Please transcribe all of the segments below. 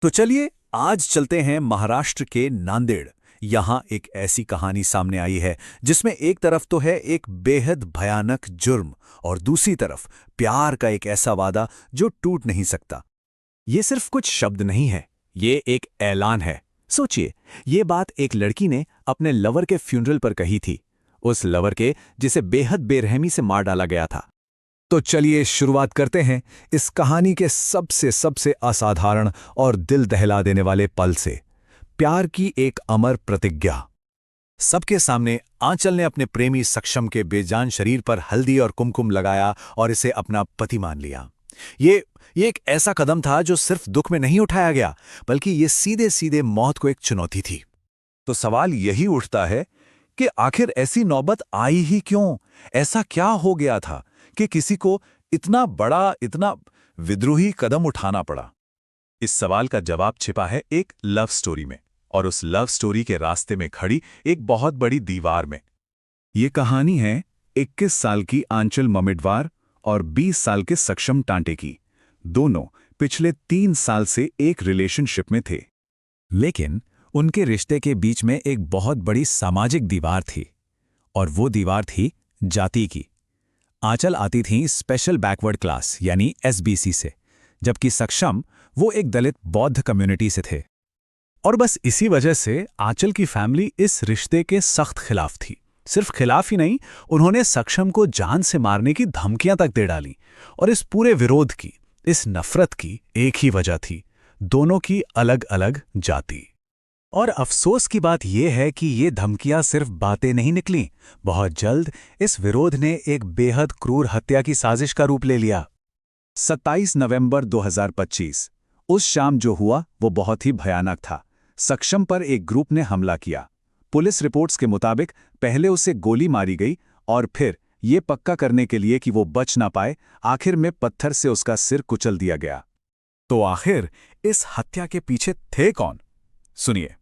तो चलिए आज चलते हैं महाराष्ट्र के नांदेड़। यहाँ एक ऐसी कहानी सामने आई है जिसमें एक तरफ तो है एक बेहद भयानक जुर्म और दूसरी तरफ प्यार का एक ऐसा वादा जो टूट नहीं सकता। ये सिर्फ कुछ शब्द नहीं है, ये एक ऐलान है। सोचिए, ये बात एक लड़की ने अपने लवर के फ्यूनरल पर कही थी, उस लवर के जिसे बेहद बेरहमी से मार डाला गया था। तो चलिए शुरुआत करते हैं इस कहानी के सबसे सबसे असाधारण और दिल दहला देने वाले पल से, प्यार की एक अमर प्रतिज्ञा। सबके सामने आंचल ने अपने प्रेमी सक्षम के बेजान शरीर पर हल्दी और कुमकुम लगाया और इसे अपना पति मान लिया। ये एक ऐसा कदम था जो सिर्फ दुख में नहीं उठाया गया, बल्कि ये सीधे सीधे मौत को एक चुनौती थी। तो सवाल यही उठता है कि आखिर ऐसी नौबत आई ही क्यों? ऐसा क्या हो गया था कि किसी को इतना बड़ा, इतना विद्रोही कदम उठाना पड़ा? इस सवाल का जवाब छिपा है एक लव स्टोरी में, और उस लव स्टोरी के रास्ते में खड़ी एक बहुत बड़ी दीवार में। ये कहानी है 21 साल की आंचल ममिडवार और 20 साल के सक्षम टांटे की। दोनों पिछले 3 साल से एक रिलेशनशिप में थे, लेकिन उनके रिश्ते के बीच में एक बहुत बड़ी सामाजिक दीवार थी, और वो दीवार थी जाति की। आंचल आती थी स्पेशल बैकवर्ड क्लास यानी एसबीसी से, जबकि सक्षम वो एक दलित बौद्ध कम्युनिटी से थे। और बस इसी वजह से आंचल की फैमिली इस रिश्ते के सख्त खिलाफ थी। सिर्फ खिलाफ ही नहीं, उन्होंने सक्षम को जान से मारने की धमकियां तक दे डाली। और इस पूरे विरोध की, इस नफरत की एक ही वजह थी, दोनों की अलग अलग जाति। और अफसोस की बात यह है कि ये धमकियां सिर्फ बातें नहीं निकलीं, बहुत जल्द इस विरोध ने एक बेहद क्रूर हत्या की साजिश का रूप ले लिया। 27 नवंबर 2025, उस शाम जो हुआ वो बहुत ही भयानक था। सक्षम पर एक ग्रुप ने हमला किया। पुलिस रिपोर्ट्स के मुताबिक पहले उसे गोली मारी गई, और फिर ये पक्का करने के लिए कि वो बच ना पाए, आखिर में पत्थर से उसका सिर कुचल दिया गया। तो आखिर इस हत्या के पीछे थे कौन? सुनिए।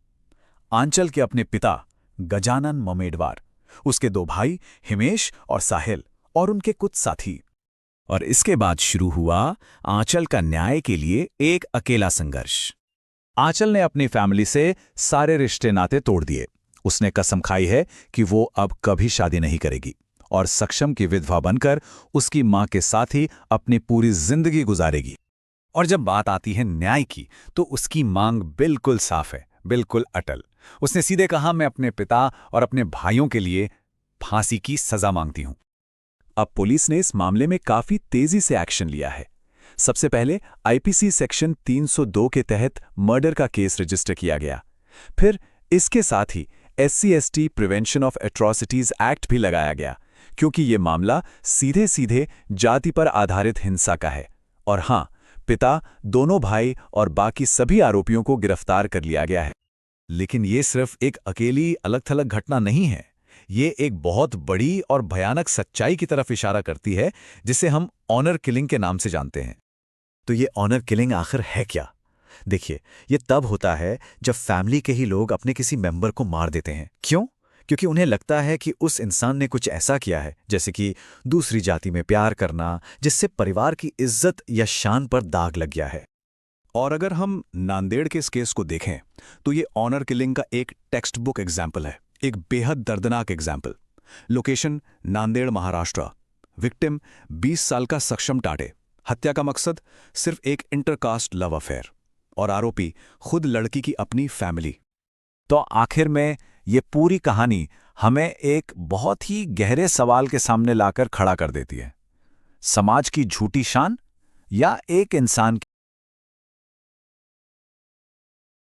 आंचल के अपने पिता गजानन ममेडवार, उसके 2 भाई हिमेश और साहिल, और उनके कुछ साथी। और इसके बाद शुरू हुआ आंचल का न्याय के लिए एक अकेला संघर्ष। आंचल ने अपनी फैमिली से सारे रिश्ते नाते तोड़ दिए। उसने कसम खाई है कि वो अब कभी शादी नहीं करेगी, और सक्षम की विधवा बनकर उसकी मां के साथ ही अपनी पूरी जिंदगी गुजारेगी। और जब बात आती है न्याय की, तो उसकी मांग बिल्कुल साफ है, बिल्कुल अटल। उसने सीधे कहा, मैं अपने पिता और अपने भाइयों के लिए फांसी की सजा मांगती हूं। अब पुलिस ने इस मामले में काफी तेजी से एक्शन लिया है। सबसे पहले आईपीसी सेक्शन 302 के तहत मर्डर का केस रजिस्टर किया गया। फिर इसके साथ ही SC/ST prevention of atrocities act भी लगाया गया, क्योंकि ये मामला सीधे सीधे जाति पर आधारित हिंसा का है। और हाँ, पिता, दोनों भाई और बाकी सभी आरोपियों को गिरफ्तार कर लिया गया है। लेकिन ये सिर्फ एक अकेली अलग थलग घटना नहीं है, ये एक बहुत बड़ी और भयानक सच्चाई की तरफ इशारा करती है, जिसे हम ऑनर किलिंग के नाम से जानते हैं। तो ये ऑनर किलिंग आखिर है क्या? देखिए, ये तब होता है जब फैमिली के ही लोग अपने किसी मेंबर को मार देते हैं। क्यों? क्योंकि उन्हें लगता है कि उस इंसान ने कुछ ऐसा किया है, जैसे कि दूसरी जाति में प्यार करना, जिससे परिवार की इज्जत या शान पर दाग लग गया है। और अगर हम नांदेड़ के इस केस को देखें, तो ये ऑनर किलिंग का एक टेक्स्ट बुक एग्जाम्पल है, एक बेहद दर्दनाक example. Location Nanded, Maharashtra. Victim 20 साल का सक्षम टाटे। हत्या का मकसद सिर्फ एक इंटरकास्ट लव अफेयर, और आरोपी खुद लड़की की अपनी फैमिली। तो आखिर में ये पूरी कहानी हमें एक बहुत ही गहरे सवाल के सामने लाकर खड़ा कर देती है। समाज की झूठी शान या एक इंसान